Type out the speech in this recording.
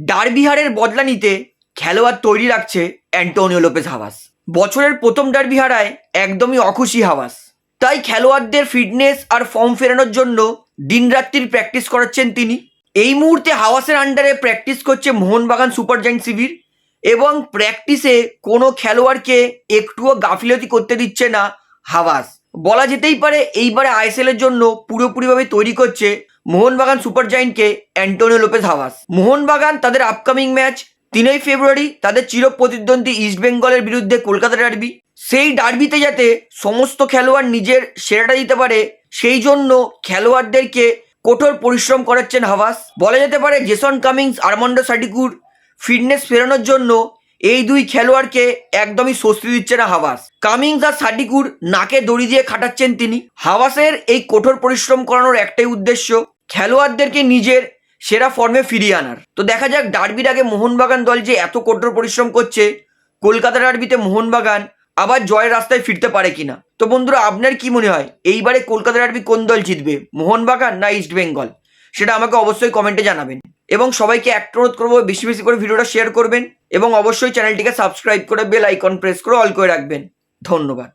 Derby হারের বদলা নিতে খেলোয়াড় তৈরি রাখছে অ্যান্টোনিও লোপেজ হাভাস। বছরের প্রথম ডার্বি হারায় একদমই অখুশি হাভাস, তাই খেলোয়াড়দের ফিটনেস আর ফর্ম ফেরানোর জন্য দিনরাত্রির প্র্যাকটিস করাচ্ছেন তিনি। এই মুহূর্তে হাওয়াসের আন্ডারে প্র্যাকটিস করছে মোহনবাগান সুপার জায়ান্ট শিবির এবং প্র্যাকটিসে কোনো খেলোয়াড়কে একটুও গাফিলতি করতে দিচ্ছে না হাভাস। বলা যেতেই পারে এইবারে আইএসএল এর জন্য পুরোপুরিভাবে তৈরি করছে মোহনবাগান সুপার জায়ান্টকে অ্যান্টোনিও লোপেজ হাভাস। মোহনবাগান তাদের আপকামিং ম্যাচ 3ই ফেব্রুয়ারি তাদের চিরপ্রতিদ্বন্দ্বী ইস্টবেঙ্গলের বিরুদ্ধে কলকাতা ডার্বি। সেই ডার্বিতে যাতে সমস্ত খেলোয়াড় নিজের সেরাটা দিতে পারে সেই জন্য খেলোয়াড়দেরকে কঠোর পরিশ্রম করাচ্ছেন হাভাস। বলা যেতে পারে জেসন কামিংস, আর্মান্ডো সাডিকুর ফিটনেস ফেরানোর জন্য এই দুই খেলোয়াড়কে একদমই স্বস্তি দিচ্ছে না হাভাস। কামিংস আর সাডিকুর নাকে দড়ি দিয়ে খাটাচ্ছেন তিনি। হাভাসের এই কঠোর পরিশ্রম করানোর একটাই উদ্দেশ্য, খেলোয়াড়দেরকে নিজের সেরা ফর্মে ফিরিয়ে আনার। তো দেখা যাক ডার্বির আগে মোহনবাগান দল যে এত কঠোর পরিশ্রম করছে, কলকাতা ডার্বিতে মোহনবাগান আবার জয়ের রাস্তায় ফিরতে পারে কিনা। তো বন্ধুরা, আপনার কি মনে হয় এইবারে কলকাতা ডার্বি কোন দল জিতবে, মোহনবাগান না ইস্ট বেঙ্গল? সেটা আমাকে অবশ্যই কমেন্টে জানাবেন এবং সবাইকে একটা অনুরোধ করবো বেশি বেশি করে ভিডিওটা শেয়ার করবেন এবং অবশ্যই চ্যানেলটিকে সাবস্ক্রাইব করে বেল আইকন প্রেস করে অল করে রাখবেন। ধন্যবাদ।